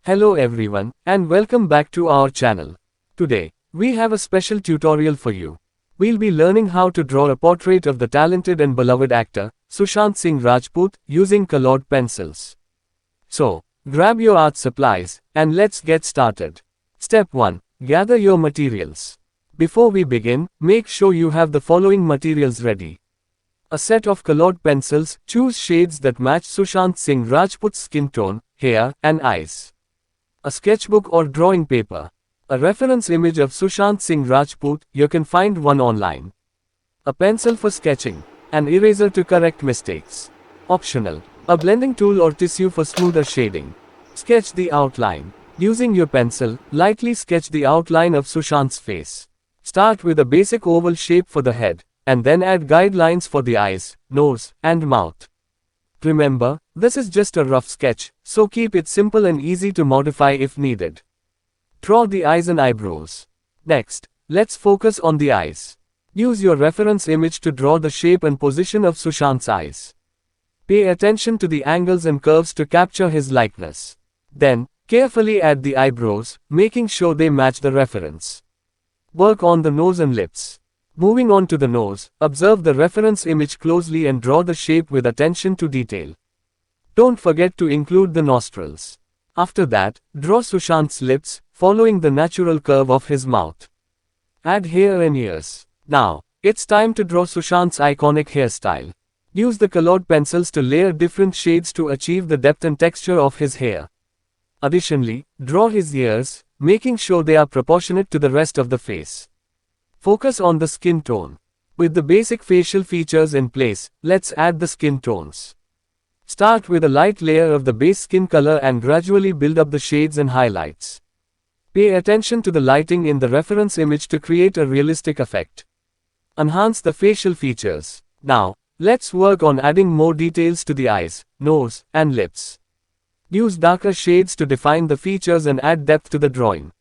Hello everyone, and welcome back to our channel. Today, we have a special tutorial for you. We'll be learning how to draw a portrait of the talented and beloved actor, Sushant Singh Rajput, using colored pencils. So, grab your art supplies, and let's get started. Step 1. Gather your materials. Before we begin, make sure you have the following materials ready. A set of colored pencils. Choose shades that match Sushant Singh Rajput's skin tone, hair, and eyes. A sketchbook or drawing paper. A reference image of Sushant Singh Rajput. You can find one online. A pencil for sketching. An eraser to correct mistakes. Optional. A blending tool or tissue for smoother shading. Sketch the outline. Using your pencil, lightly sketch the outline of Sushant's face. Start with a basic oval shape for the head, and then add guidelines for the eyes, nose, and mouth. Remember, this is just a rough sketch, so keep it simple and easy to modify if needed. Draw the eyes and eyebrows. Next, let's focus on the eyes. Use your reference image to draw the shape and position of Sushant's eyes. Pay attention to the angles and curves to capture his likeness. Then, carefully add the eyebrows, making sure they match the reference. Work on the nose and lips. Moving on to the nose, observe the reference image closely and draw the shape with attention to detail. Don't forget to include the nostrils. After that, draw Sushant's lips, following the natural curve of his mouth. Add hair and ears. Now, it's time to draw Sushant's iconic hairstyle. Use the colored pencils to layer different shades to achieve the depth and texture of his hair. Additionally, draw his ears, making sure they are proportionate to the rest of the face. Focus on the skin tone. With the basic facial features in place, let's add the skin tones. Start with a light layer of the base skin color and gradually build up the shades and highlights. Pay attention to the lighting in the reference image to create a realistic effect. Enhance the facial features. Now, let's work on adding more details to the eyes, nose, and lips. Use darker shades to define the features and add depth to the drawing.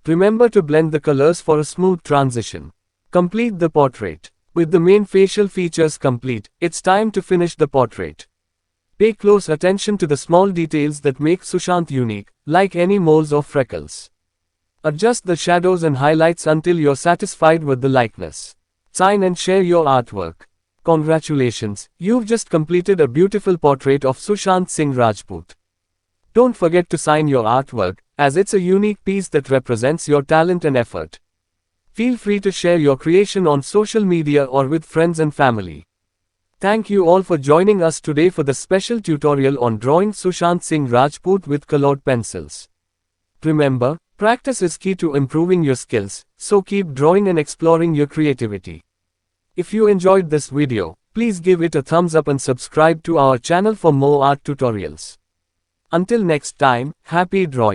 Remember to blend the colors for a smooth transition. Complete the portrait. With the main facial features complete, it's time to finish the portrait. Pay close attention to the small details that make Sushant unique, like any moles or freckles. Adjust the shadows and highlights until you're satisfied with the likeness. Sign and share your artwork. Congratulations, you've just completed a beautiful portrait of Sushant Singh Rajput. Don't forget to sign your artwork, as it's a unique piece that represents your talent and effort. Feel free to share your creation on social media or with friends and family. Thank you all for joining us today for the special tutorial on drawing Sushant Singh Rajput with colored pencils. Remember, practice is key to improving your skills, so keep drawing and exploring your creativity. If you enjoyed this video, please give it a thumbs up and subscribe to our channel for more art tutorials. Until next time, happy drawing.